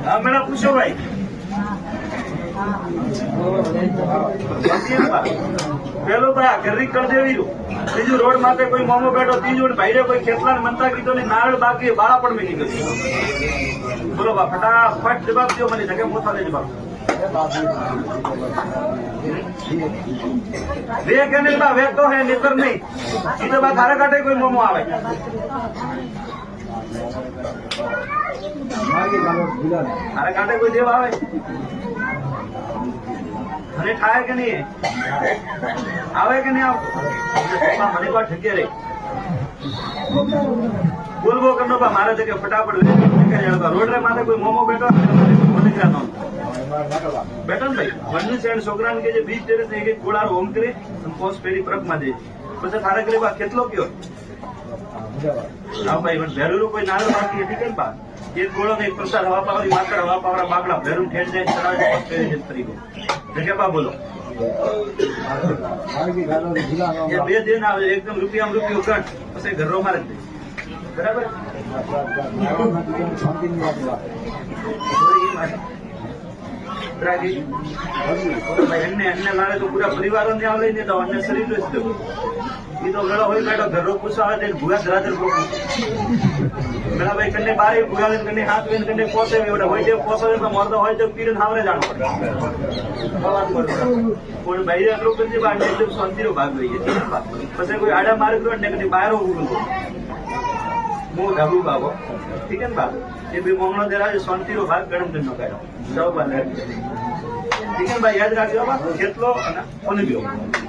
हाँ मेरा पूछो भाई પેલો ભાઈ ઘરની કર દેવી બીજું રોડ માટે કોઈ મોમો બેઠો ત્રીજું ભાઈ કોઈ ખેતલા મનતા કીધો ને નારળ બાકી બાળા પણ મેં કીધું બોલો બા ફટાફટ જવાબ દો મને જગ્યા મોટા દે જવાબ वे कहने बा वे तो है नितर नहीं ये तो बात थारे काटे कोई मोमो आवे थारे काटे कोई देव आवे મને ખાય કે નહીં આવે કે નહીં આવતો મને કોઈ ઠકે રે બોલવો કરનો પા મારા જગ્યા ફટાફટ રોડ રે માથે કોઈ મોમો બેઠો બેઠો ને ભાઈ વનની સાઈડ છોકરાને કે જે બીજ ટેરેસ ને એક ગોળાર હોમ કરે પોસ્ટ પેરી પ્રક માં દે પછી થારે કરે બા કેટલો કયો હા ભાઈ પણ ભેરું કોઈ નાનો બાકી હતી કેમ પા એક ગોળો ને એક પ્રસાદ હવા પાવરી માકડ હવા પાવરા બાકડા ભેરું ઠેર જાય ચડાવે પોસ્ટ પેરી જ ફરી ગયો જગ્યા પા બોલો બે દિન આવે એકદમ રૂપિયા ગણ પછી ઘરો મારે બરાબર લાવે તો પૂરા પરિવાર ને આવે ને તો અન્ય શરીર જ દઉં એ તો ગળો હોય બેઠો ઘરો પૂછવા આવે ભૂગા ધરાધર પેલા ભાઈ કને બારે ભૂગા કને હાથ બેન કને પોસે હોય છે પોસો મરતો હોય તો પીડે હાવરે જાણો પડે પણ ભાઈ આટલું કરી બાર એકદમ શાંતિનો ભાગ લઈએ પછી કોઈ આડા મારે કરો ને કદી બહાર ઉભું હું ઢબુ બાબો ઠીક है बाबू ये भी मोहम्मद राज शांति रो भाग गरम दिन नो करो सब बात ठीक है भाई याद रखियो बा કેટલો અને અનુભવ